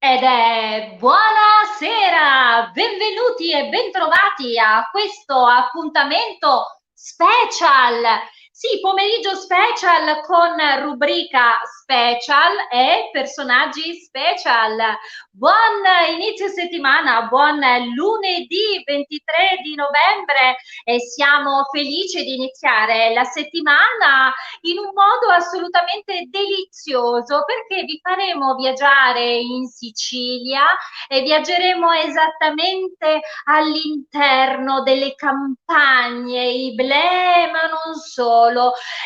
Ed è buonasera, benvenuti e bentrovati a questo appuntamento special. Sì, pomeriggio special con rubrica special e personaggi special. Buon inizio settimana, buon lunedì 23 di novembre e siamo felici di iniziare la settimana in un modo assolutamente delizioso perché vi faremo viaggiare in Sicilia e viaggeremo esattamente all'interno delle campagne Iblè, ma non solo.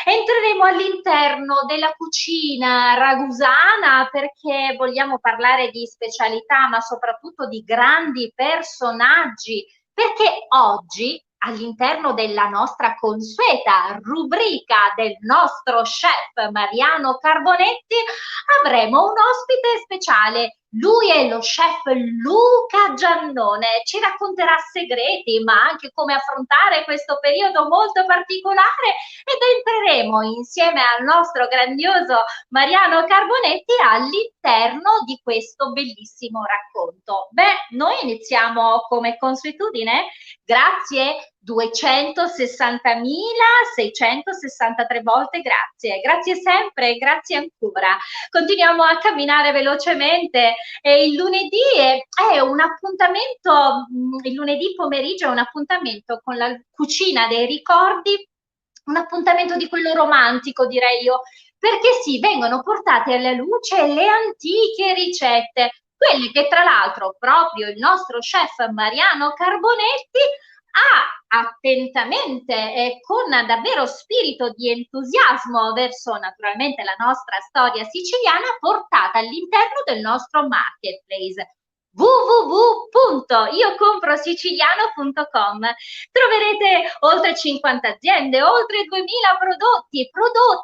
Entreremo all'interno della cucina ragusana perché vogliamo parlare di specialità, ma soprattutto di grandi personaggi, perché oggi all'interno della nostra consueta rubrica del nostro chef Mariano Carbonetti avremo un ospite speciale. Lui è lo chef Luca Giannone, ci racconterà segreti, ma anche come affrontare questo periodo molto particolare ed entreremo insieme al nostro grandioso Mariano Carbonetti all'interno di questo bellissimo racconto. Beh, noi iniziamo come consuetudine. Grazie 260.663 volte grazie. Grazie sempre, grazie ancora. Continuiamo a camminare velocemente e il lunedì è un appuntamento, il lunedì pomeriggio è un appuntamento con la cucina dei ricordi, un appuntamento di quello romantico, direi io, perché sì, vengono portate alla luce le antiche ricette, quelle che tra l'altro proprio il nostro chef Mariano Carbonetti ha attentamente e con davvero spirito di entusiasmo verso naturalmente la nostra storia siciliana portata all'interno del nostro marketplace www.iocomprosiciliano.com. Troverete oltre 50 aziende, oltre 2000 prodotti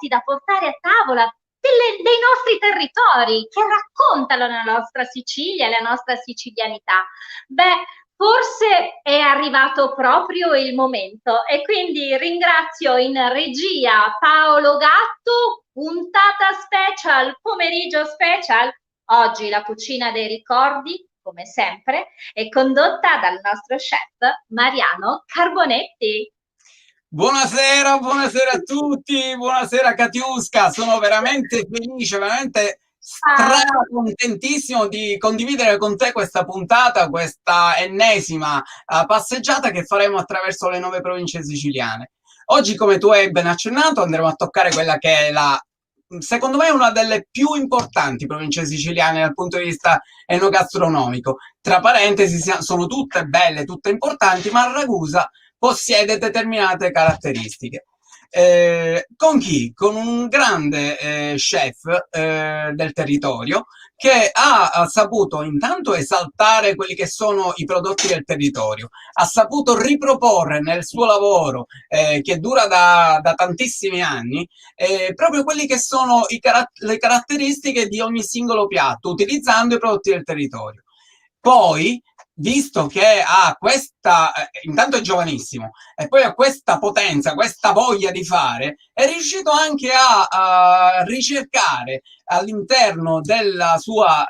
da portare a tavola dei nostri territori che raccontano la nostra Sicilia e la nostra sicilianità. Beh, forse è arrivato proprio il momento e quindi ringrazio in regia Paolo Gatto, puntata special, pomeriggio special. Oggi la cucina dei ricordi, come sempre, è condotta dal nostro chef Mariano Carbonetti. Buonasera, buonasera a tutti, buonasera Katiuska, sono veramente felice, veramente contentissimo di condividere con te questa puntata, questa ennesima passeggiata che faremo attraverso le 9 province siciliane. Oggi, come tu hai ben accennato, andremo a toccare quella che è secondo me, una delle più importanti province siciliane dal punto di vista enogastronomico. Tra parentesi, sono tutte belle, tutte importanti, ma Ragusa possiede determinate caratteristiche. Con chi? Con un grande chef del territorio che ha saputo intanto esaltare quelli che sono i prodotti del territorio, ha saputo riproporre nel suo lavoro che dura da tantissimi anni proprio quelli che sono le caratteristiche di ogni singolo piatto, utilizzando i prodotti del territorio. Poi, visto che ha questa, intanto è giovanissimo, e poi ha questa potenza, questa voglia di fare, è riuscito anche a ricercare all'interno della sua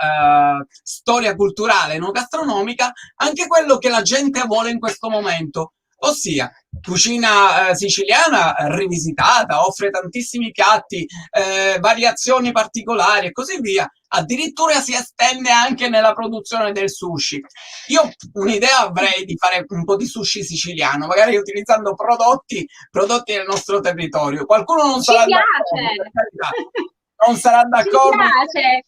storia culturale enogastronomica anche quello che la gente vuole in questo momento, ossia cucina siciliana rivisitata, offre tantissimi piatti, variazioni particolari e così via. Addirittura si estende anche nella produzione del sushi. Io un'idea avrei di fare un po' di sushi siciliano, magari utilizzando prodotti del nostro territorio. Qualcuno non Ci sarà piace! d'accordo, per carità. Non sarà Ci d'accordo. piace,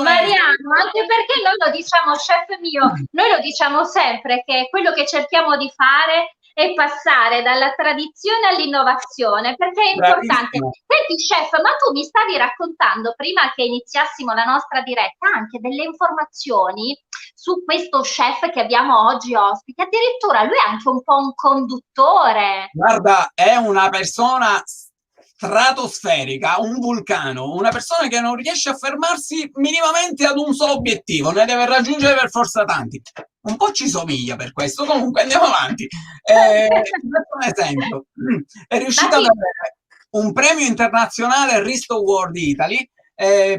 Mariano, anche perché noi lo diciamo, chef mio, noi lo diciamo sempre che quello che cerchiamo di fare è passare dalla tradizione all'innovazione, perché è importante. Bravissimo. Senti, chef, ma tu mi stavi raccontando prima che iniziassimo la nostra diretta anche delle informazioni su questo chef che abbiamo oggi ospite. Addirittura lui è anche un po' un conduttore. Guarda, è una persona stratosferica, un vulcano, una persona che non riesce a fermarsi minimamente ad un solo obiettivo, ne deve raggiungere per forza tanti. Un po' ci somiglia per questo, comunque andiamo avanti. Faccio un esempio, è riuscito ad avere un premio internazionale Risto World Italy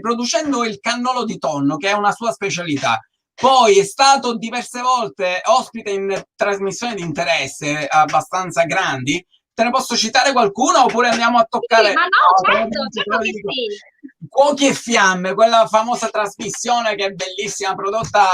producendo il cannolo di tonno, che è una sua specialità. Poi è stato diverse volte ospite in trasmissioni di interesse abbastanza grandi. Te ne posso citare qualcuno oppure andiamo a toccare? Sì, ma no, certo che sì. Cuochi e Fiamme, quella famosa trasmissione che è bellissima, prodotta,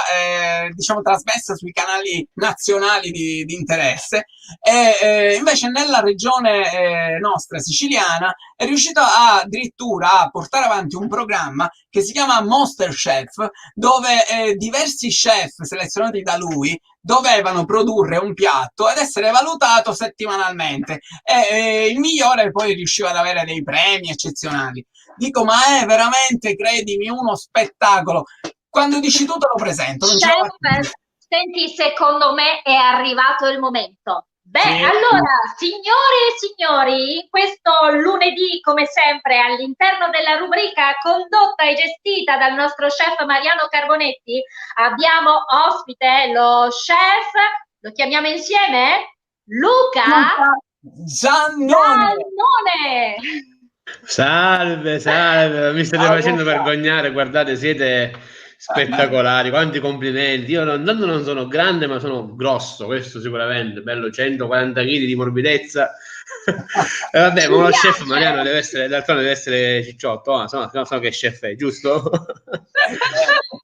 diciamo, trasmessa sui canali nazionali di interesse. E invece nella regione nostra siciliana è riuscito addirittura a portare avanti un programma che si chiama Monster Chef, dove diversi chef selezionati da lui dovevano produrre un piatto ed essere valutato settimanalmente, e il migliore poi riusciva ad avere dei premi eccezionali. Dico, ma è veramente, credimi, uno spettacolo. Quando dici tu te lo presento. Chef, senti, secondo me è arrivato il momento. Beh, Sì. allora, signore e signori, in questo lunedì, come sempre, all'interno della rubrica condotta e gestita dal nostro chef Mariano Carbonetti, abbiamo ospite lo chef, lo chiamiamo insieme? Luca Giannone. Salve, salve, mi state facendo vergognare, guardate, siete spettacolari, quanti complimenti. Io non sono grande, ma sono grosso, questo sicuramente, bello, 140 kg di morbidezza. E vabbè, ma uno chef Mariano deve essere, d'altronde deve essere cicciotto, so che chef è, giusto?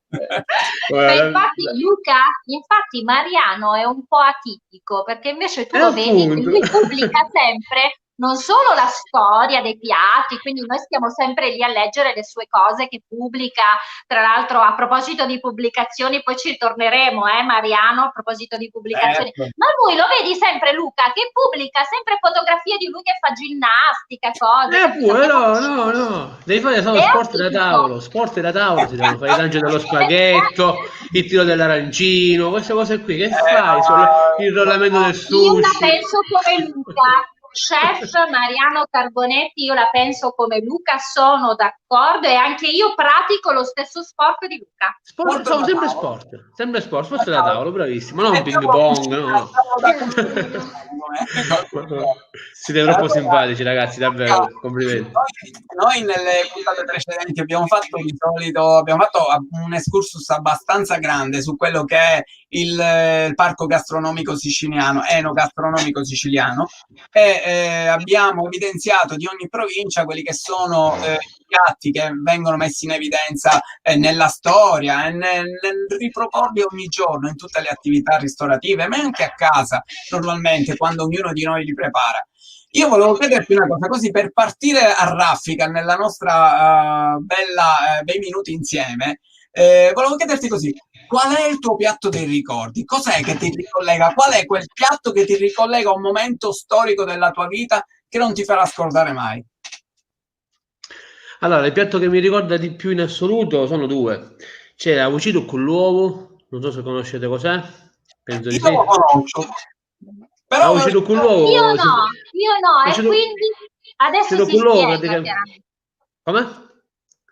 Beh, infatti Luca, infatti Mariano è un po' atipico, perché invece tu lo vedi che lui pubblica sempre non solo la storia dei piatti, quindi noi stiamo sempre lì a leggere le sue cose che pubblica. Tra l'altro, a proposito di pubblicazioni, poi ci torneremo, Mariano, a proposito di pubblicazioni. Ma lui lo vedi sempre, Luca, che pubblica sempre fotografie di lui che fa ginnastica, cose. No, devi fare solo sport da tavolo, si devono fare il lancio dello spaghetto, il tiro dell'arancino, queste cose qui, che fai? Il rollamento del sushi. Io la penso come Luca. Chef Mariano Carbonetti, io la penso come Luca, sono d'accordo, e anche io pratico lo stesso sport di Luca. Sono sempre sport da tavolo, bravissimo, non ping pong, no. Siete troppo simpatici, ragazzi, davvero, complimenti. Noi nelle puntate precedenti abbiamo fatto un excursus abbastanza grande su quello che è il parco gastronomico siciliano, enogastronomico siciliano, e abbiamo evidenziato di ogni provincia quelli che sono i piatti che vengono messi in evidenza nella storia e nel riproporli ogni giorno in tutte le attività ristorative, ma anche a casa, normalmente, quando ognuno di noi li prepara. Io volevo chiederti una cosa, così per partire a raffica nella nostra bei minuti insieme, volevo chiederti così, qual è il tuo piatto dei ricordi? Cos'è che ti ricollega? Qual è quel piatto che ti ricollega a un momento storico della tua vita che non ti farà scordare mai? Allora, il piatto che mi ricorda di più in assoluto sono due. C'è l'avocado con l'uovo, non so se conoscete cos'è, penso di sì. Io lo conosco. Però con l'uovo, io no, e quindi adesso si spiega. Come?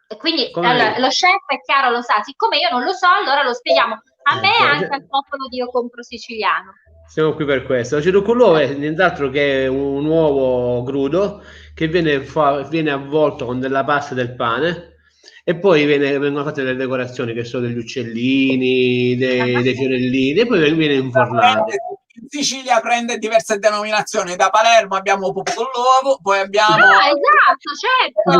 E quindi allora, lo chef è chiaro, lo sa, siccome io non lo so, allora lo spieghiamo a me e anche al popolo di Io Compro Siciliano. Siamo qui per questo. L'avocado con l'uovo è nient'altro che un uovo crudo che viene avvolto con della pasta e del pane, e poi vengono fatte delle decorazioni che sono degli uccellini, dei fiorellini, e poi viene infornato. In Sicilia prende diverse denominazioni. Da Palermo abbiamo Pupo con l'uovo, poi abbiamo... esatto, certo.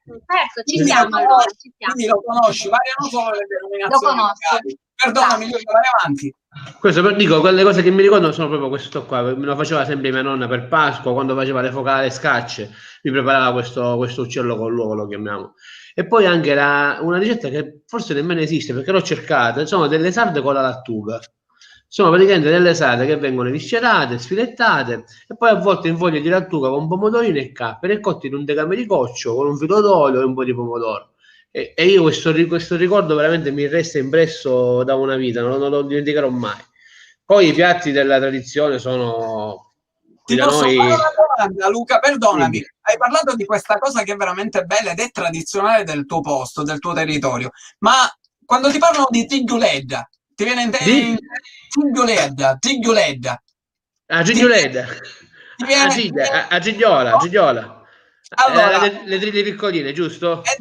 Certo, ci siamo allora. Quindi lo conosci, variano solo le denominazioni. Lo conosco. Perdonami, io vai avanti. Questo dico, quelle cose che mi ricordo sono proprio questo qua. Me lo faceva sempre mia nonna per Pasqua, quando faceva le focacce, le scacce, mi preparava questo uccello con l'uovo, lo chiamiamo. E poi anche una ricetta che forse nemmeno esiste, perché l'ho cercata, sono delle sarde con la lattuga. Sono praticamente delle sarde che vengono viscerate, sfilettate e poi avvolte in foglie di lattuga con pomodorino e capperi e cotti in un decame di coccio con un filo d'olio e un po' di pomodoro. E io questo ricordo veramente mi resta impresso da una vita, non lo dimenticherò mai. Poi i piatti della tradizione sono... Ti posso fare una domanda, Luca? Perdonami, sì. Hai parlato di questa cosa che è veramente bella ed è tradizionale del tuo posto, del tuo territorio, ma quando ti parlano di tiguleda, ti viene in Tiguleda. A Gigliola. Allora, le triglie piccoline, giusto? e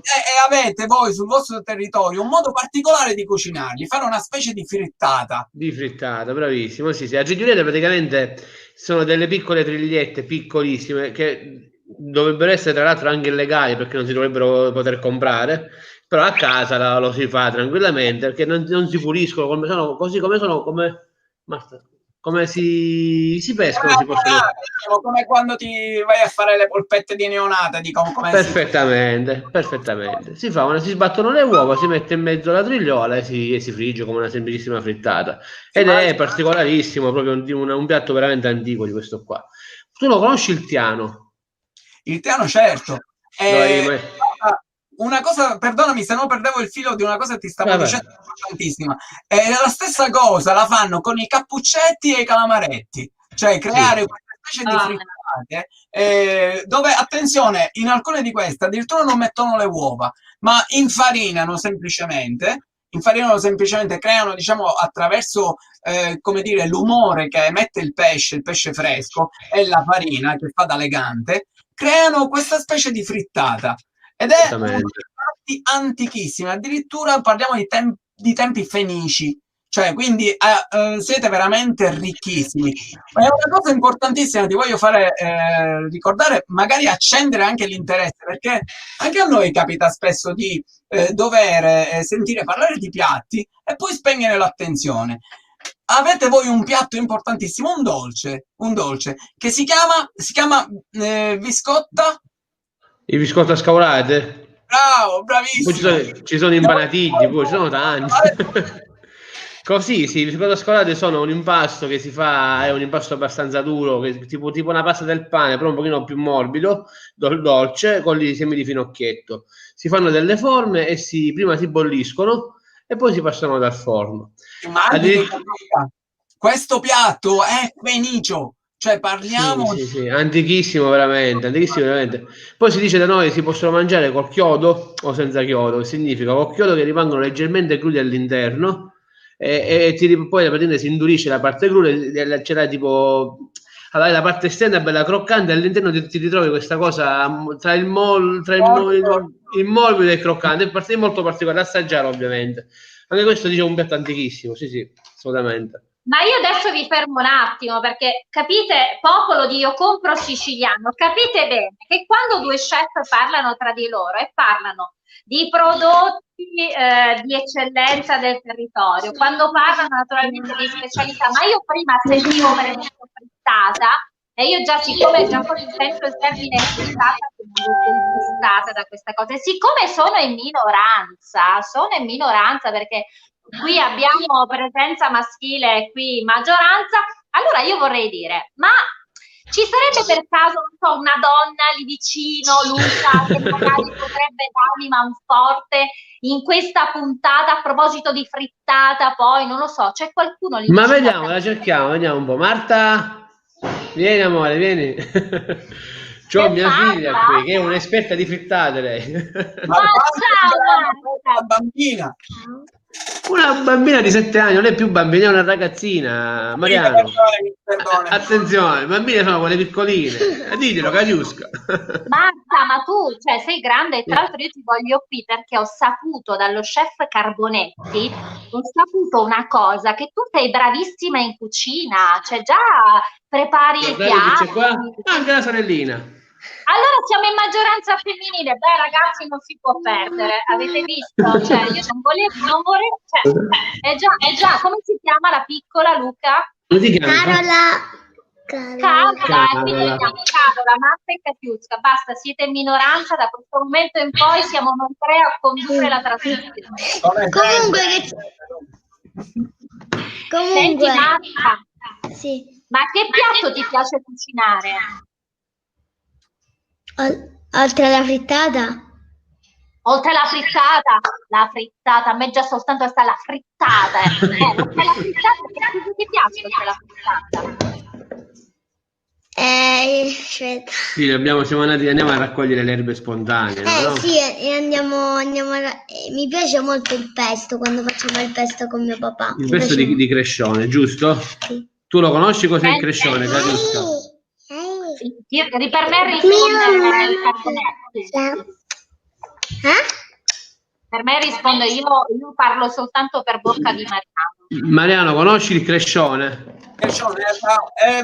avete voi sul vostro territorio un modo particolare di cucinarli, fare una specie di frittata. Di frittata, bravissimo. Sì, sì. A Gigliolete praticamente sono delle piccole trigliette piccolissime che dovrebbero essere tra l'altro anche illegali perché non si dovrebbero poter comprare, però a casa lo si fa tranquillamente perché non si puliscono come sono, così come sono, come si pescano, si possono. Diciamo, come quando ti vai a fare le polpette di neonata, dico, come Perfettamente, perfettamente. Si sbattono le uova, si mette in mezzo la trigliola e si frigge come una semplicissima frittata. Ed è particolarissimo, proprio un piatto veramente antico di questo qua. Tu lo conosci il tiano? Il tiano, certo. Lo Una cosa, perdonami se no perdevo il filo di una cosa che ti stavo Vabbè. dicendo, importantissima. La stessa cosa la fanno con i cappuccetti e i calamaretti, cioè creare questa specie di frittate dove, attenzione, in alcune di queste addirittura non mettono le uova, ma infarinano semplicemente, creano, diciamo, attraverso, come dire, l'umore che emette il pesce fresco e la farina che fa da legante, creano questa specie di frittata. Ed è una piatti antichissima, addirittura parliamo di tempi fenici, cioè quindi siete veramente ricchissimi. Ma è una cosa importantissima, ti voglio fare ricordare, magari accendere anche l'interesse, perché anche a noi capita spesso di dover sentire parlare di piatti e poi spegnere l'attenzione. Avete voi un piatto importantissimo, un dolce che si chiama biscotta. I biscotti a scavolate? Bravo, bravissimo. Poi ci sono impanatini, poi ci sono tanti. Così, sì, i biscotti a scavolate sono un impasto che si fa, è un impasto abbastanza duro, tipo una pasta del pane, però un pochino più morbido, dolce, con i semi di finocchietto. Si fanno delle forme e prima si bolliscono e poi si passano dal forno. Questo piatto è fenicio. Cioè parliamo sì, antichissimo veramente. Poi si dice da noi si possono mangiare col chiodo o senza chiodo, che significa col chiodo che rimangono leggermente crudi all'interno e poi la praticamente si indurisce la parte cruda, c'era tipo allora, la parte esterna è bella croccante, all'interno ti ritrovi questa cosa tra il morbido e il croccante, è parte molto particolare da assaggiare ovviamente. Anche questo dice un piatto antichissimo, sì, assolutamente. Ma io adesso vi fermo un attimo perché capite, popolo di Io Compro Siciliano, capite bene che quando due chef parlano tra di loro e parlano di prodotti di eccellenza del territorio, quando parlano naturalmente di specialità, ma io prima sentivo per esempio frittata e io già, siccome già poi sento il termine frittata, sono frustrata da questa cosa, e siccome sono in minoranza perché qui abbiamo presenza maschile e qui maggioranza, allora io vorrei dire, ma ci sarebbe per caso, non so, una donna lì vicino, Luca, che magari potrebbe darmi manforte in questa puntata a proposito di frittata, poi, non lo so, c'è qualcuno lì ma vicino? vediamo, la cerchiamo, vediamo un po'. Marta, vieni amore, vieni. C'ho mia figlia qui, che è un'esperta di frittate lei. Ma ciao, una bambina. Una bambina di 7 anni, non è più bambina, è una ragazzina. Mariano, attenzione, bambine sono quelle piccoline. Diglielo, Cariusca. Marta, ma tu sei grande e tra l'altro io ti voglio qui perché ho saputo dallo chef Carbonetti, ho saputo una cosa, che tu sei bravissima in cucina, cioè già prepari i piatti. Anche la sorellina. Allora siamo in maggioranza femminile, beh ragazzi non si può perdere, avete visto? Cioè io non volevo, è già, come si chiama la piccola Luca? Carola, quindi Carola, Marta e Catiusca, basta, siete in minoranza, da questo momento in poi siamo noi tre a condurre la trasmissione. Senti Marta, sì. Ma che piatto ti piace cucinare? Oltre alla frittata? Oltre alla frittata, a me già soltanto sta la frittata. Oltre alla frittata, che cosa ti piace oltre alla frittata? Sì, andiamo a raccogliere le erbe spontanee. No? Sì, e andiamo mi piace molto il pesto, quando facciamo il pesto con mio papà. Il pesto di crescione, giusto? Sì. Tu lo conosci cos'è il crescione, Cariusca? Per me risponde Carbonetti. Per me risponde, io parlo soltanto per bocca di Mariano. Mariano, conosci il crescione?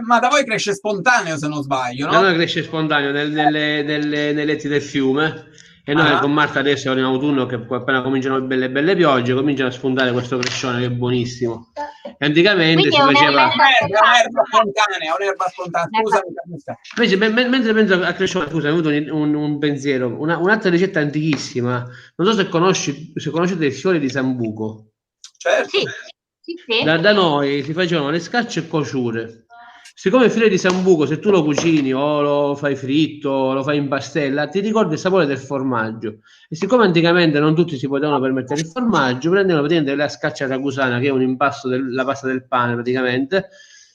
Ma da voi cresce spontaneo, se non sbaglio, no? Da noi cresce spontaneo nelle letti del fiume, e noi con Marta adesso in autunno, che appena cominciano le belle piogge, cominciano a sfondare questo crescione che è buonissimo. E anticamente si faceva un'erba spontanea, scusami. Invece, mentre penso a crescione, scusa, mi è venuto un pensiero, un'altra ricetta antichissima, non so se conoscete il fiore di sambuco. Certo. Sì. Da noi si facevano le scacce e cociure. Siccome il filet di sambuco, se tu lo cucini o lo fai fritto o lo fai in pastella, ti ricorda il sapore del formaggio. E siccome anticamente non tutti si potevano permettere il formaggio, prendevano praticamente la scaccia ragusana, che è un impasto della pasta del pane praticamente.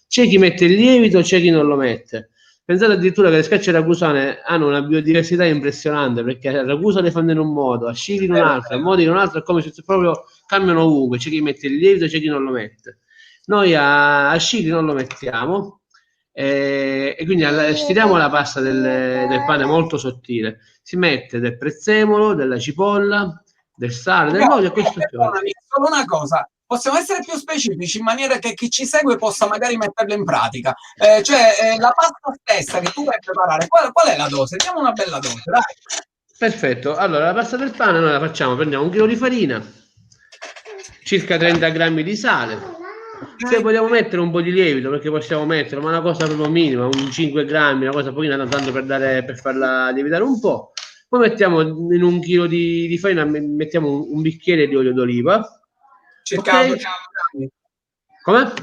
C'è chi mette il lievito, c'è chi non lo mette. Pensate addirittura che le scacce ragusane hanno una biodiversità impressionante, perché a Ragusa le fanno in un modo, a Scicli in un altro, a Modi in un altro, è come se proprio cambiano ovunque. C'è chi mette il lievito, c'è chi non lo mette. Noi a Scicli non lo mettiamo. E quindi stiriamo la pasta del pane molto sottile, si mette del prezzemolo, della cipolla, del sale, dell'olio e questo fiore. Solo una cosa, possiamo essere più specifici in maniera che chi ci segue possa magari metterla in pratica, la pasta stessa che tu vai a preparare, qual è la dose? Diamo una bella dose, dai. Perfetto, allora la pasta del pane noi la facciamo, prendiamo 1 chilo di farina, circa 30 grammi di sale. Se vogliamo mettere un po' di lievito, perché possiamo metterlo, ma una cosa proprio minima, un 5 grammi, una cosa pochina, tanto per farla lievitare un po'. Poi mettiamo in 1 chilo di farina, mettiamo un bicchiere di olio d'oliva. Circa 200 grammi. Come?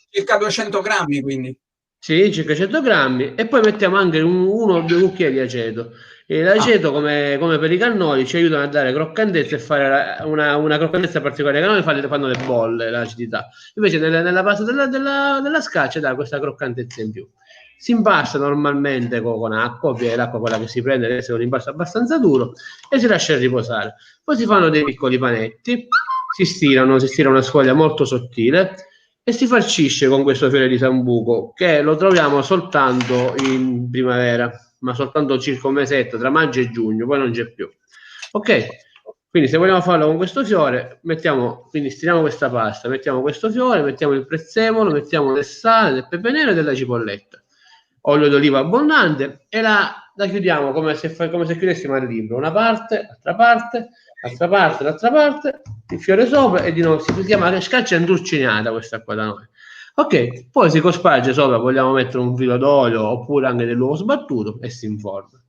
Circa 200 grammi, quindi. Sì, circa 100 grammi. E poi mettiamo anche 1 o 2 cucchiai di aceto. E l'aceto, come per i cannoli, ci aiutano a dare croccantezza e fare una croccantezza particolare. I cannoli fanno le bolle, l'acidità. Invece nella pasta della scaccia dà questa croccantezza in più. Si impasta normalmente con acqua, ovviamente l'acqua quella che si prende deve essere un impasto abbastanza duro, e si lascia riposare. Poi si fanno dei piccoli panetti, si stira una sfoglia molto sottile e si farcisce con questo fiore di sambuco, che lo troviamo soltanto in primavera, ma soltanto circa un mesetto, tra maggio e giugno, poi non c'è più. Ok, quindi se vogliamo farlo con questo fiore, quindi stiriamo questa pasta, mettiamo questo fiore, mettiamo il prezzemolo, mettiamo del sale, del pepe nero e della cipolletta, olio d'oliva abbondante, e la chiudiamo come se chiudessimo al libro, una parte, l'altra parte, l'altra parte, il fiore sopra, e di nuovo si chiama scaccia indurcinata questa qua da noi. Ok, poi si cosparge sopra, vogliamo mettere un filo d'olio oppure anche dell'uovo sbattuto, e si inforna.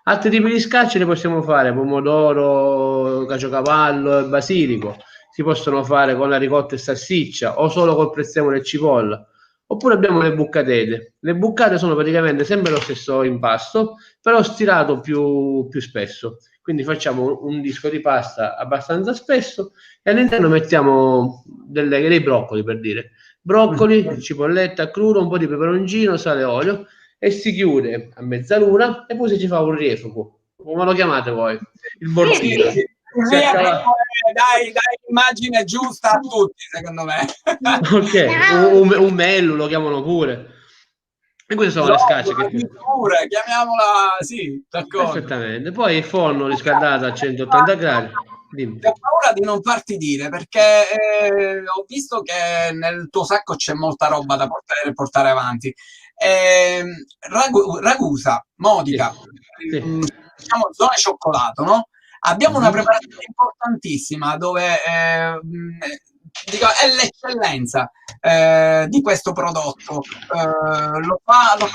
Altri tipi di scacce ne possiamo fare: pomodoro, caciocavallo e basilico. Si possono fare con la ricotta e salsiccia o solo col prezzemolo e cipolla. Oppure abbiamo le bucatelle. Le bucate sono praticamente sempre lo stesso impasto, però stirato più spesso. Quindi facciamo un disco di pasta abbastanza spesso e all'interno mettiamo dei broccoli, per dire. Broccoli, cipolletta crudo, un po' di peperoncino, sale e olio, e si chiude a mezzaluna, e poi si fa un riefugo. Come lo chiamate voi? Il bordino. Dai, immagine giusta a tutti, secondo me. Ok, un mello lo chiamano pure. E queste sono le scacce pure, chiamiamola, sì, d'accordo. Perfettamente. Poi il forno riscaldato a 180 gradi. Dimmi. Ho paura di non farti dire, perché ho visto che nel tuo sacco c'è molta roba da portare avanti. Ragusa, Modica, sì. Diciamo zone cioccolato, no? Abbiamo una preparazione importantissima dove dico, è l'eccellenza di questo prodotto, lo fa in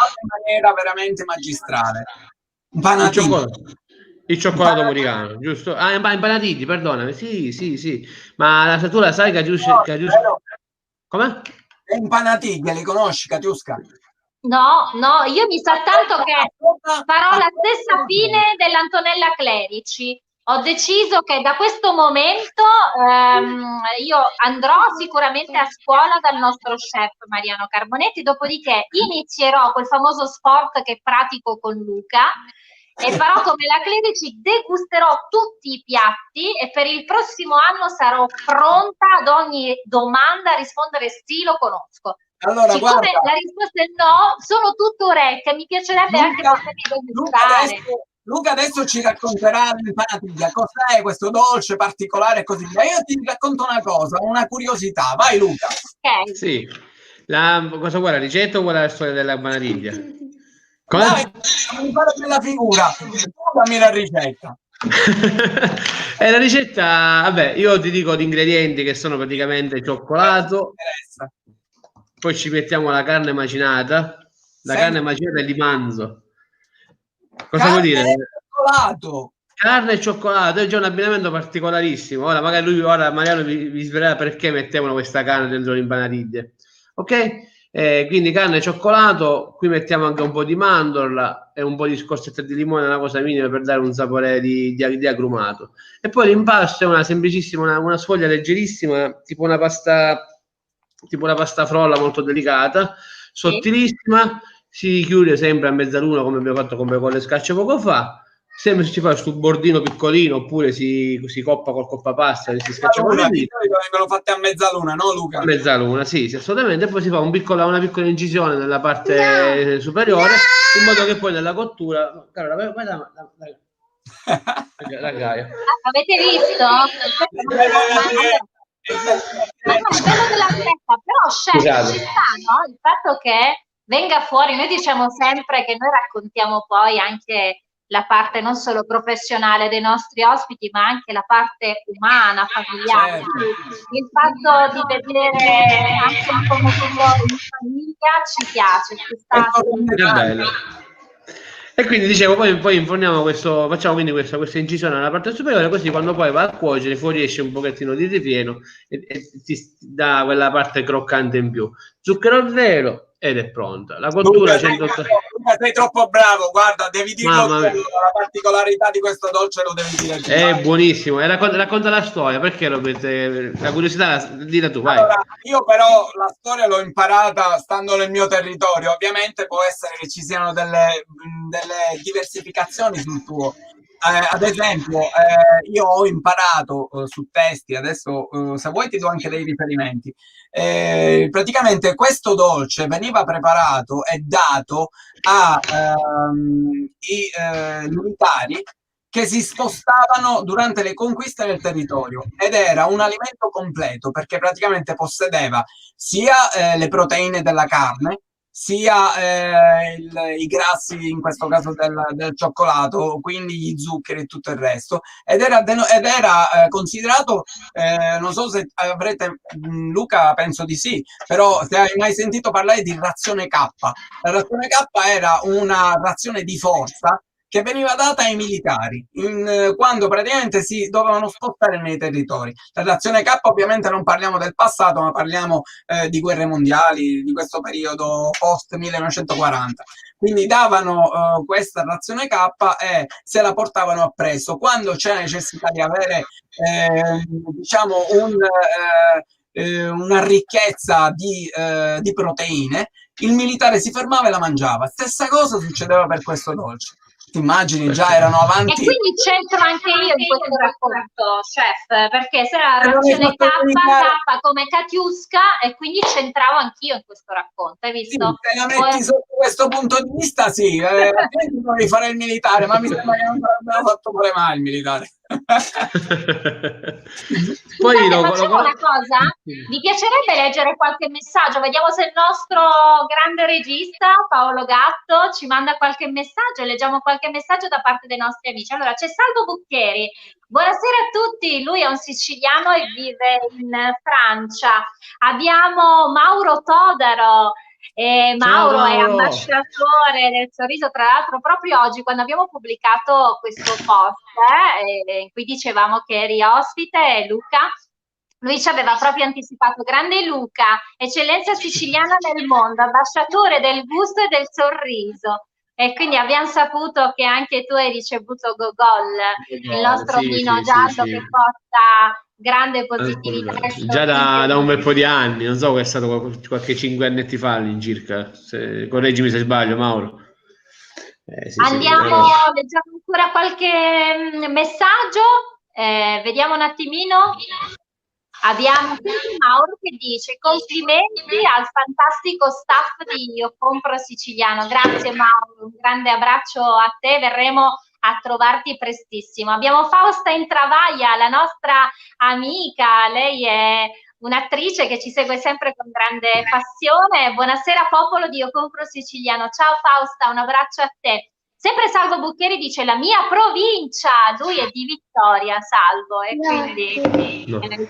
maniera veramente magistrale. Il cioccolato americano, giusto? Ah, impanatiti, perdonami. Sì. Ma tu la sai, Catiusca? Come? Le impanatiglie, le conosci, Catiusca? No, io mi sa tanto che farò la stessa fine dell'Antonella Clerici. Ho deciso che da questo momento io andrò sicuramente a scuola dal nostro chef Mariano Carbonetti, dopodiché inizierò quel famoso sport che pratico con Luca e farò come la Clerici, degusterò tutti i piatti e per il prossimo anno sarò pronta ad ogni domanda a rispondere: sì, lo conosco. Allora, Siccome guarda, la risposta è no, sono tutto orecchie, mi piacerebbe anche potermi degustare. Luca adesso ci racconterà l'impanatilla, cos'è questo dolce particolare e così via. Io ti racconto una cosa, una curiosità. Vai Luca. Ok. Sì. Cosa vuoi, la ricetta o vuoi la storia della bananiglia? Dai, Come? mi fare bella figura. Tu dammi la ricetta. E la ricetta, vabbè, io ti dico gli ingredienti che sono praticamente cioccolato, Interessa. poi ci mettiamo la carne macinata, la Sempre carne macinata e di manzo. Cosa vuol carne dire? e cioccolato. Carne e cioccolato è già un abbinamento particolarissimo. Ora, magari ora Mariano vi svelerà perché mettevano questa carne dentro le impanatiglie. Ok? Quindi carne e cioccolato, qui mettiamo anche un po' di mandorla e un po' di scorzetta di limone, una cosa minima per dare un sapore di agrumato. E poi l'impasto è una semplicissima, una sfoglia leggerissima, tipo una pasta frolla molto delicata, sottilissima, si chiude sempre a mezzaluna come abbiamo fatto con le scacce poco fa. Sempre si fa su bordino piccolino oppure si coppa col coppapasta e si scaccia con le Di dita. solito vengono fatte a mezzaluna, no Luca? A mezzaluna, sì, assolutamente. E poi si fa una piccola incisione nella parte superiore, in modo che poi nella cottura. Carola, vai la Gaia. Avete visto? Ma no, è bello della fretta, però chef, Scusate. ci sta, no? Il fatto che venga fuori, noi diciamo sempre che noi raccontiamo poi anche la parte non solo professionale dei nostri ospiti, ma anche la parte umana, familiare. Certo. Il fatto di vedere anche un po' in famiglia ci piace, ci sta. È bello. E quindi dicevo, poi inforniamo facciamo quindi questa incisione nella parte superiore, così quando poi va a cuocere fuoriesce un pochettino di ripieno e ti dà quella parte croccante in più. Zucchero zero ed è pronta. La cottura Luca, 180. Luca, sei troppo bravo, guarda, devi dirlo tu, Mamma mia. la particolarità di questo dolce lo devi dire tu. È buonissimo. E racconta la storia, perché la curiosità, dilla tu, vai. Allora, io però la storia l'ho imparata stando nel mio territorio, ovviamente può essere che ci siano delle diversificazioni sul tuo. Ad esempio, io ho imparato su testi, adesso se vuoi ti do anche dei riferimenti. Praticamente questo dolce veniva preparato e dato ai militari che si spostavano durante le conquiste del territorio ed era un alimento completo perché praticamente possedeva sia le proteine della carne, sia i grassi, in questo caso del cioccolato, quindi gli zuccheri e tutto il resto, ed era considerato, non so se avrete, Luca penso di sì, però se hai mai sentito parlare di razione K. La razione K era una razione di forza che veniva data ai militari quando praticamente si dovevano spostare nei territori. La razione K ovviamente non parliamo del passato, ma parliamo di guerre mondiali, di questo periodo post 1940. Quindi davano questa razione K e se la portavano appresso. Quando c'è necessità di avere diciamo una ricchezza di proteine, il militare si fermava e la mangiava. Stessa cosa succedeva per questo dolce. Ti immagini, già erano avanti. E quindi c'entro anche io in questo racconto, chef, perché se era la razione K come Katiuska e quindi c'entravo anch'io in questo racconto, hai visto? Sì, se la metti sotto questo punto di vista, sì, dovevi fare il militare, ma mi sembra che non avrebbe fatto pure mai il militare. Poi facciamo una cosa, mi piacerebbe leggere qualche messaggio, vediamo se il nostro grande regista Paolo Gatto ci manda qualche messaggio, leggiamo qualche messaggio da parte dei nostri amici. Allora c'è Salvo Bucchieri, buonasera a tutti, lui è un siciliano e vive in Francia. Abbiamo Mauro Todaro. Mauro è ambasciatore del sorriso, tra l'altro proprio oggi quando abbiamo pubblicato questo post in cui dicevamo che eri ospite, Luca, lui ci aveva proprio anticipato: grande Luca, eccellenza siciliana nel mondo, ambasciatore del gusto e del sorriso. E quindi abbiamo saputo che anche tu hai ricevuto Gogol, il nostro vino giallo che porta grande positività. Già da un bel po' di anni, non so, è stato qualche 5 annetti fa all'incirca, correggimi se sbaglio, Mauro. Andiamo, leggiamo ancora qualche messaggio, vediamo un attimino. Abbiamo Mauro che dice complimenti al fantastico staff di Io Compro Siciliano. Grazie Mauro, un grande abbraccio a te, verremo a trovarti prestissimo. Abbiamo Fausta in Travaglia, la nostra amica, lei è un'attrice che ci segue sempre con grande passione. Buonasera popolo di Io Compro Siciliano. Ciao Fausta, un abbraccio a te. Sempre Salvo Bucchieri dice la mia provincia, lui è di Vittoria, Salvo, e quindi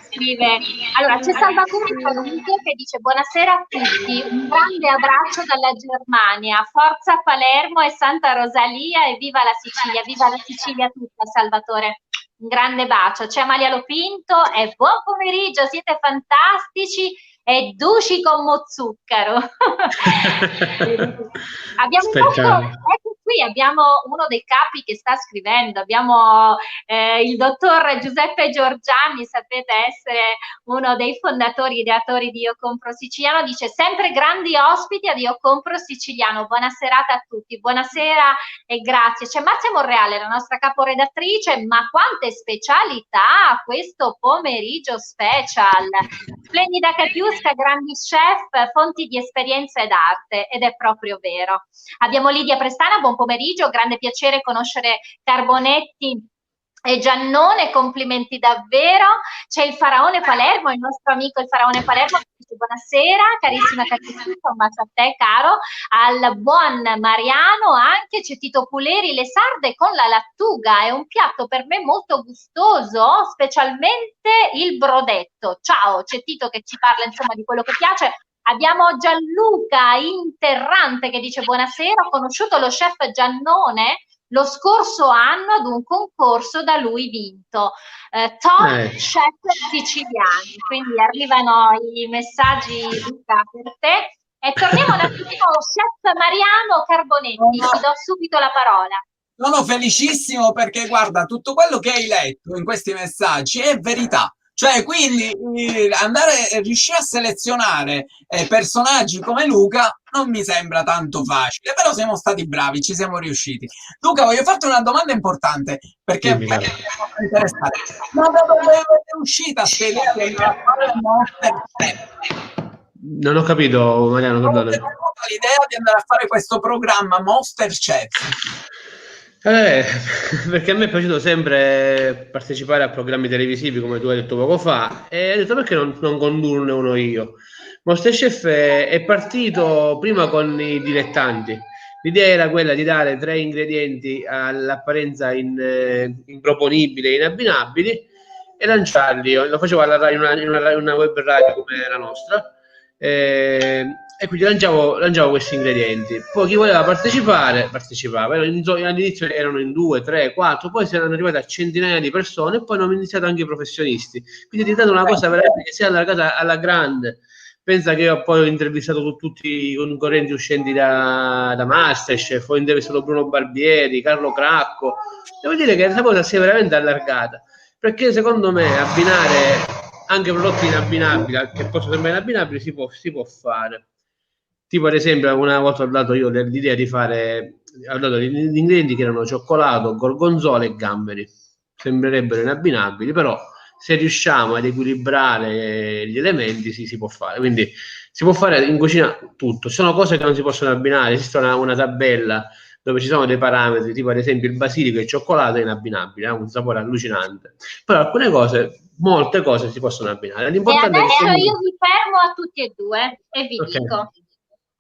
scrive. Allora c'è Salvatore Caruso che dice buonasera a tutti, un grande abbraccio dalla Germania, forza Palermo e Santa Rosalia e viva la Sicilia tutta, Salvatore. Un grande bacio. C'è Amalia Lopinto e buon pomeriggio, siete fantastici e duci con mozzucchero. Abbiamo ecco qui abbiamo uno dei capi che sta scrivendo, abbiamo il dottor Giuseppe Giorgiani, sapete essere uno dei fondatori, ideatori di Io Compro Siciliano, dice sempre grandi ospiti ad Io Compro Siciliano, buona serata a tutti, buonasera e grazie. C'è Marzia Monreale, la nostra caporedattrice, ma quante specialità questo pomeriggio special, splendida Catiusca, grandi chef, fonti di esperienza ed arte, ed è proprio vero. Abbiamo Lidia Prestana, buon pomeriggio, grande piacere conoscere Carbonetti e Giannone, complimenti davvero. C'è il Faraone Palermo, il nostro amico il Faraone Palermo, buonasera, carissima Catiusca, un bacio a te caro, al buon Mariano anche, c'è Tito Puleri, le sarde con la lattuga, è un piatto per me molto gustoso, specialmente il brodetto. Ciao, c'è Tito che ci parla insomma di quello che piace. Abbiamo Gianluca Interrante che dice buonasera, ho conosciuto lo chef Giannone lo scorso anno ad un concorso da lui vinto, top chef siciliani, quindi arrivano i messaggi Luca per te e torniamo ad chef Mariano Carbonetti, ti do subito la parola. Sono felicissimo perché guarda, tutto quello che hai letto in questi messaggi è verità. Cioè, quindi riuscire a selezionare personaggi come Luca non mi sembra tanto facile, però siamo stati bravi, ci siamo riusciti. Luca, voglio farti una domanda importante, perché è interessante. Ma da dove è uscita questa idea di fare Masterchef? Non ho capito, Mariano, perdone. L'idea di andare a fare questo programma Masterchef. Perché a me è piaciuto sempre partecipare a programmi televisivi come tu hai detto poco fa e ho detto perché non condurne uno io. Masterchef è partito prima con i dilettanti. L'idea era quella di dare 3 ingredienti all'apparenza improponibili e inabbinabili e lanciarli. Lo facevo alla Rai, in una web radio come la nostra. E quindi lanciavo questi ingredienti. Poi chi voleva partecipava. All'inizio erano in 2, 3, 4, poi si erano arrivati a centinaia di persone e poi hanno iniziato anche i professionisti. Quindi è diventata una cosa veramente che si è allargata alla grande. Pensa che io poi ho intervistato tutti i concorrenti uscenti da Masterchef, ho intervistato Bruno Barbieri, Carlo Cracco. Devo dire che questa cosa si è veramente allargata, perché secondo me abbinare anche prodotti inabbinabili, che possono sembrare inabbinabili, si può fare. Tipo ad esempio una volta ho dato io l'idea di fare, ho dato gli ingredienti che erano cioccolato, gorgonzola e gamberi. Sembrerebbero inabbinabili, però se riusciamo ad equilibrare gli elementi si può fare. Quindi si può fare in cucina tutto. Ci sono cose che non si possono abbinare, esiste una tabella dove ci sono dei parametri, tipo ad esempio il basilico e il cioccolato è inabbinabile, ha un sapore allucinante. Però alcune cose, molte cose si possono abbinare. L'importante e adesso io vi fermo a tutti e due e vi dico.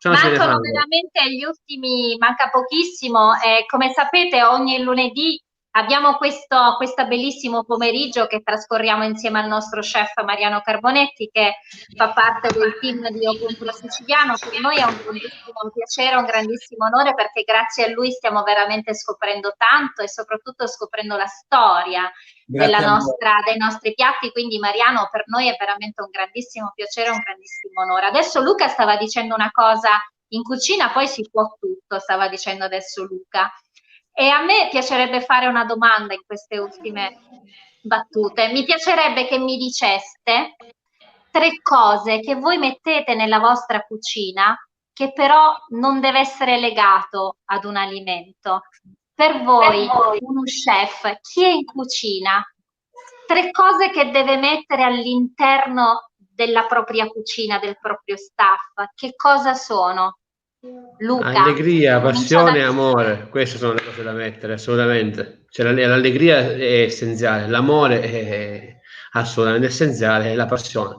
Mancano veramente gli ultimi, manca pochissimo e come sapete ogni lunedì abbiamo questo bellissimo pomeriggio che trascorriamo insieme al nostro chef Mariano Carbonetti che fa parte del team di Io Compro Siciliano. Per noi è un grandissimo piacere, un grandissimo onore perché grazie a lui stiamo veramente scoprendo tanto e soprattutto scoprendo la storia dei nostri piatti, quindi Mariano per noi è veramente un grandissimo piacere, un grandissimo onore. Adesso Luca stava dicendo una cosa, in cucina poi si può tutto, stava dicendo adesso Luca. E a me piacerebbe fare una domanda in queste ultime battute. Mi piacerebbe che mi diceste 3 cose che voi mettete nella vostra cucina che però non deve essere legato ad un alimento. Per voi, uno chef, chi è in cucina? 3 cose che deve mettere all'interno della propria cucina, del proprio staff. Che cosa sono? Luca, Allegria, comincio da passione e te. amore, queste sono le cose da mettere, assolutamente. Cioè, l'allegria è essenziale, l'amore è assolutamente essenziale, e la passione.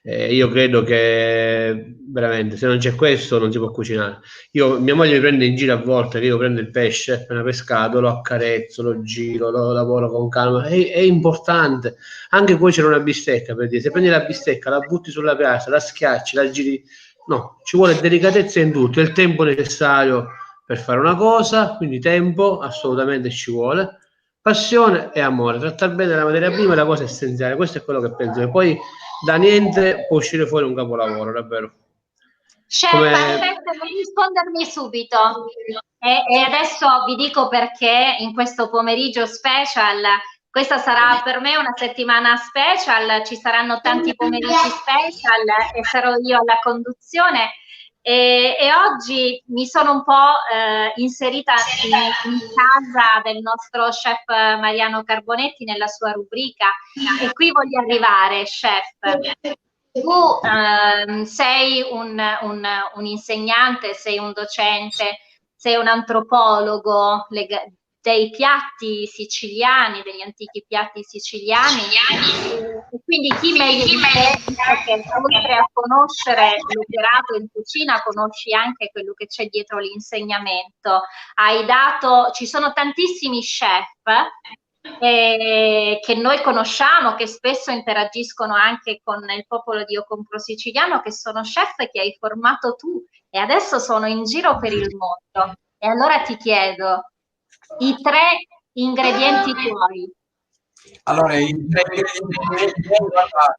Io credo che veramente, se non c'è questo, non si può cucinare. Mia moglie mi prende in giro a volte, che io prendo il pesce appena pescato, lo accarezzo, lo giro, lo lavoro con calma. È importante. Anche cuocere una bistecca, per dire, se prendi la bistecca, la butti sulla piastra, la schiacci, la giri. No, ci vuole delicatezza in tutto, il tempo necessario per fare una cosa, quindi tempo assolutamente ci vuole, passione e amore, trattare bene la materia prima è la cosa essenziale, questo è quello che penso, e poi da niente può uscire fuori un capolavoro, davvero. Chef, Come... aspetta, non rispondermi subito. E adesso vi dico perché in questo pomeriggio special, questa sarà per me una settimana special, ci saranno tanti pomeriggi special e sarò io alla conduzione. E oggi mi sono un po' inserita in casa del nostro chef Mariano Carbonetti nella sua rubrica, e qui voglio arrivare, chef. Tu sei un insegnante, sei un docente, sei un antropologo dei piatti siciliani, degli antichi piatti siciliani, e quindi chi meglio di te, perché oltre a conoscere l'operato in cucina, conosci anche quello che c'è dietro l'insegnamento. Ci sono tantissimi chef che noi conosciamo, che spesso interagiscono anche con il popolo di Io Compro Siciliano, che sono chef che hai formato tu e adesso sono in giro per il mondo. E allora ti chiedo, i 3 ingredienti tuoi. Allora,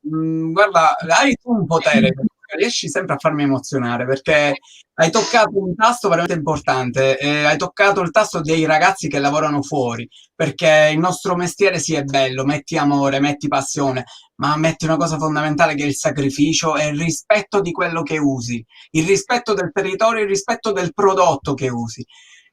guarda, hai tu un potere, riesci sempre a farmi emozionare perché hai toccato un tasto veramente importante, hai toccato il tasto dei ragazzi che lavorano fuori, perché il nostro mestiere sì è bello, metti amore, metti passione, ma metti una cosa fondamentale che è il sacrificio e il rispetto di quello che usi, il rispetto del territorio, il rispetto del prodotto che usi.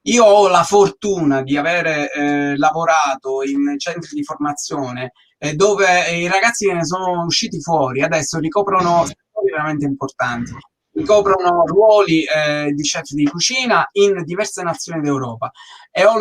Io ho la fortuna di avere lavorato in centri di formazione dove i ragazzi che ne sono usciti fuori adesso ricoprono settori veramente importanti, ricoprono ruoli di chef di cucina in diverse nazioni d'Europa e ho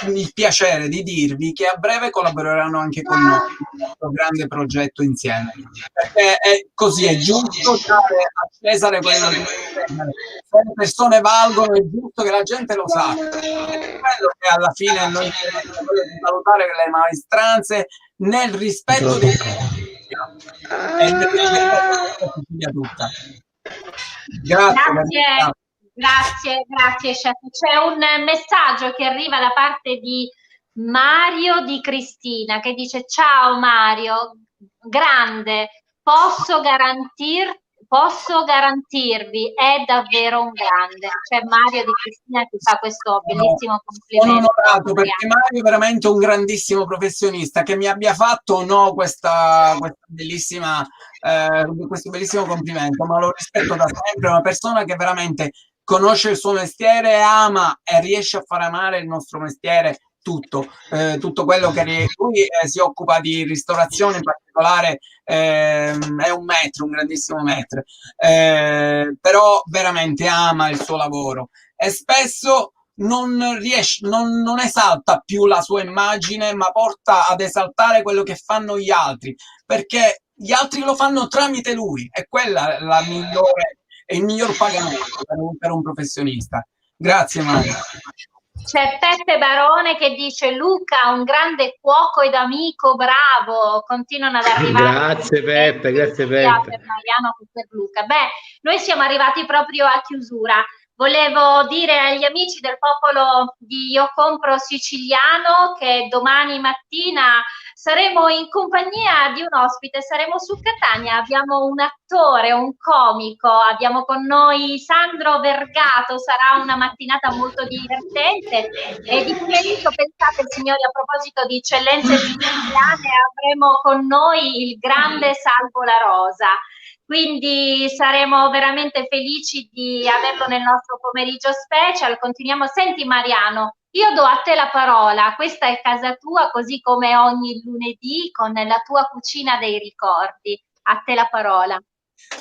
il piacere di dirvi che a breve collaboreranno anche con noi in questo grande progetto insieme, perché così è giusto dare a Cesare quello che Cesare. Se le persone valgono è giusto che la gente lo sappia, è quello che alla fine noi dobbiamo valutare le maestranze nel rispetto dei e nel rispetto della tutta. Grazie chef. C'è un messaggio che arriva da parte di Mario di Cristina che dice: ciao Mario, grande, posso garantirvi, è davvero un grande. C'è Mario di Cristina che fa questo bellissimo complimento. Sono onorato perché Mario è veramente un grandissimo professionista, che mi abbia fatto o no questo bellissimo complimento, ma lo rispetto da sempre, è una persona che veramente conosce il suo mestiere, ama e riesce a far amare il nostro mestiere tutto quello che lui si occupa di ristorazione in particolare, è un grandissimo maître, però veramente ama il suo lavoro e spesso non esalta più la sua immagine, ma porta ad esaltare quello che fanno gli altri, perché gli altri lo fanno tramite lui, e quella è il miglior pagamento per un professionista. Grazie Mario. C'è Peppe Barone che dice: Luca, un grande cuoco ed amico, bravo. Continuano ad arrivare. Grazie Peppe, grazie Peppe. Per Mariano e per Luca. Beh, noi siamo arrivati proprio a chiusura. Volevo dire agli amici del popolo di Io Compro Siciliano che domani mattina saremo in compagnia di un ospite, saremo su Catania, abbiamo un attore, un comico, abbiamo con noi Sandro Vergato, sarà una mattinata molto divertente e di pomeriggio, pensate signori, a proposito di eccellenze siciliane, avremo con noi il grande Salvo La Rosa. Quindi saremo veramente felici di averlo nel nostro pomeriggio special. Continuiamo. Senti Mariano, io do a te la parola, questa è casa tua, così come ogni lunedì con la tua cucina dei ricordi. A te la parola.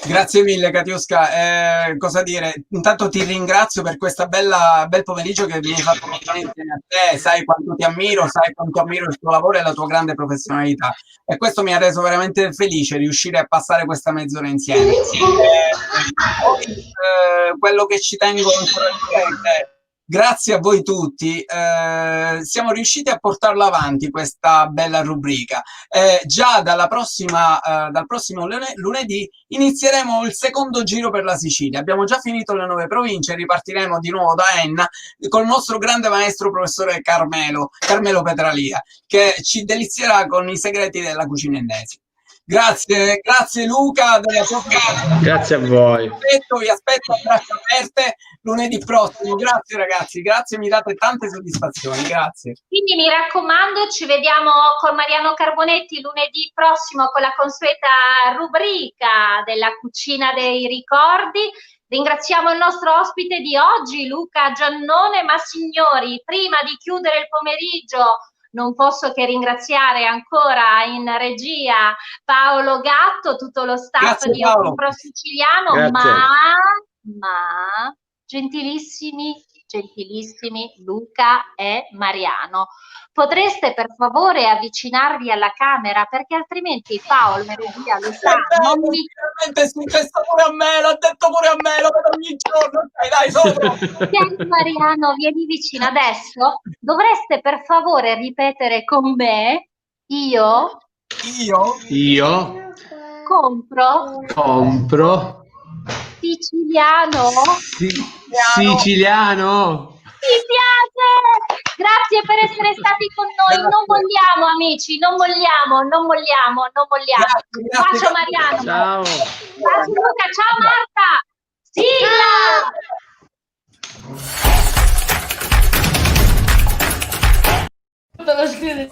Grazie mille Katiuska, cosa dire? Intanto ti ringrazio per questa bel pomeriggio che mi hai fatto passare insieme a te, sai quanto ti ammiro, sai quanto ammiro il tuo lavoro e la tua grande professionalità e questo mi ha reso veramente felice riuscire a passare questa mezz'ora insieme. Quello che ci tengo ancora a dire è che grazie a voi tutti siamo riusciti a portarla avanti questa bella rubrica. Già dal prossimo lunedì inizieremo il secondo giro per la Sicilia. Abbiamo già finito le 9 province, ripartiremo di nuovo da Enna con il nostro grande maestro professore Carmelo Petralia, che ci delizierà con i segreti della cucina ennese. Grazie Luca della tua grazie a voi. vi aspetto a braccia aperte lunedì prossimo. Grazie ragazzi, grazie, mi date tante soddisfazioni, grazie. Quindi mi raccomando, ci vediamo con Mariano Carbonetti lunedì prossimo con la consueta rubrica della cucina dei ricordi. Ringraziamo il nostro ospite di oggi, Luca Giannone, ma signori, prima di chiudere il pomeriggio non posso che ringraziare ancora in regia Paolo Gatto, tutto lo staff Grazie, di Paolo. Compro Siciliano, ma gentilissimi Luca e Mariano. Potreste per favore avvicinarvi alla camera, perché altrimenti Paolo in regia lo sa. È successo pure a me, l'ha detto pure a me, lo vedo ogni giorno. Dai, sopra. Tieni Mariano, vieni vicino adesso. Dovreste per favore ripetere con me: io compro siciliano. Siciliano. Mi piace! Grazie per essere stati con noi. Non molliamo, amici, non molliamo. Grazie. Bacio Mariano. Ciao. Bacio Luca, ciao Marta. Sigla! Lo scrive.